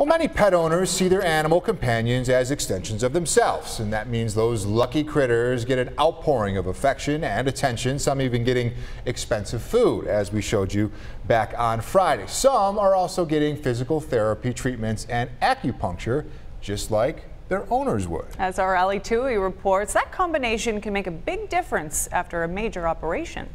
Well, many pet owners see their animal companions as extensions of themselves, and that means those lucky critters get an outpouring of affection and attention, some even getting expensive food, as we showed you back on Friday. Some are also getting physical therapy treatments and acupuncture, just like their owners would. As our Ali Tui reports, that combination can make a big difference after a major operation.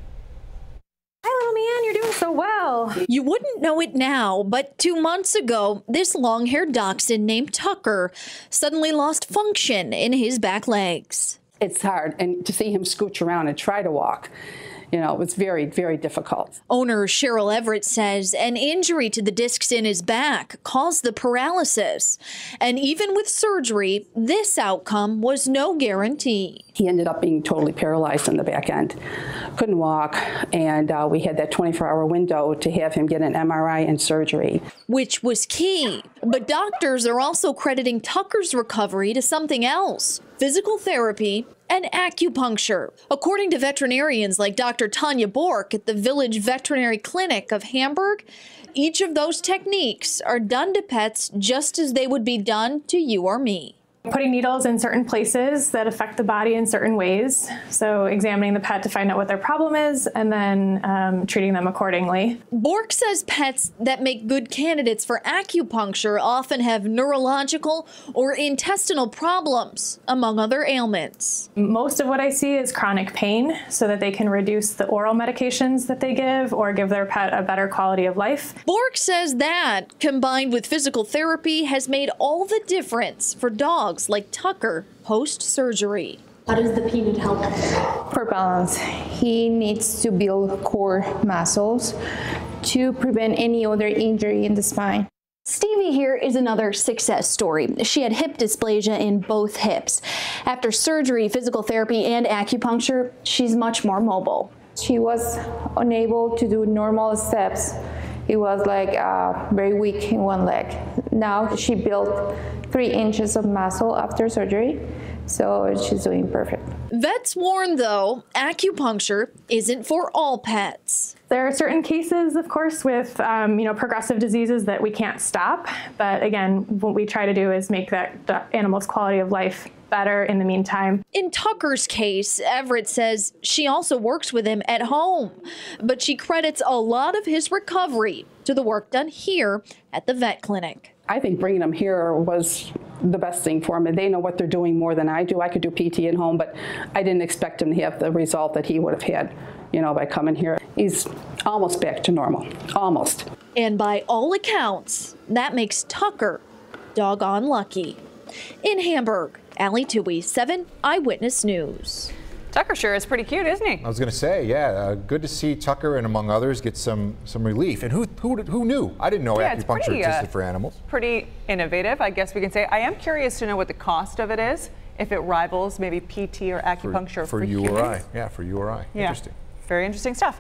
Hi, little man, you're doing so well. You wouldn't know it now, but 2 months ago, this long-haired dachshund named Tucker suddenly lost function in his back legs. It's hard, and to see him scooch around and try to walk, you know, it's very, very difficult. Owner Cheryl Everett says an injury to the discs in his back caused the paralysis. And even with surgery, this outcome was no guarantee. He ended up being totally paralyzed in the back end. Couldn't walk, and we had that 24-hour window to have him get an MRI and surgery. Which was key. But doctors are also crediting Tucker's recovery to something else: physical therapy and acupuncture. According to veterinarians like Dr. Tanya Bork at the Village Veterinary Clinic of Hamburg, each of those techniques are done to pets just as they would be done to you or me. Putting needles in certain places that affect the body in certain ways. So examining the pet to find out what their problem is and then treating them accordingly. Bork says pets that make good candidates for acupuncture often have neurological or intestinal problems, among other ailments. Most of what I see is chronic pain, so that they can reduce the oral medications that they give or give their pet a better quality of life. Bork says that, combined with physical therapy, has made all the difference for dogs like Tucker post-surgery. How does the peanut help? For balance, he needs to build core muscles to prevent any other injury in the spine. Stevie here is another success story. She had hip dysplasia in both hips. After surgery, physical therapy, and acupuncture, she's much more mobile. She was unable to do normal steps. It was like very weak in one leg. Now she built 3 inches of muscle after surgery, so she's doing perfect. Vets warn, though, acupuncture isn't for all pets. There are certain cases, of course, with progressive diseases that we can't stop. But again, what we try to do is make the animal's quality of life better in the meantime. In Tucker's case, Everett says she also works with him at home, but she credits a lot of his recovery to the work done here at the vet clinic. I think bringing them here was the best thing for him. They know what they're doing more than I do. I could do PT at home, but I didn't expect him to have the result that he would have had, by coming here. He's almost back to normal, almost. And by all accounts, that makes Tucker doggone lucky. In Hamburg, Ali Tui, 7 Eyewitness News. Tucker sure is pretty cute, isn't he? I was going to say, yeah, good to see Tucker and among others get some relief. And who knew? I didn't know acupuncture existed for animals. Pretty innovative, I guess we can say. I am curious to know what the cost of it is, if it rivals maybe PT or acupuncture for you humans. or I. Yeah, for you or I. Yeah. Interesting. Very interesting stuff.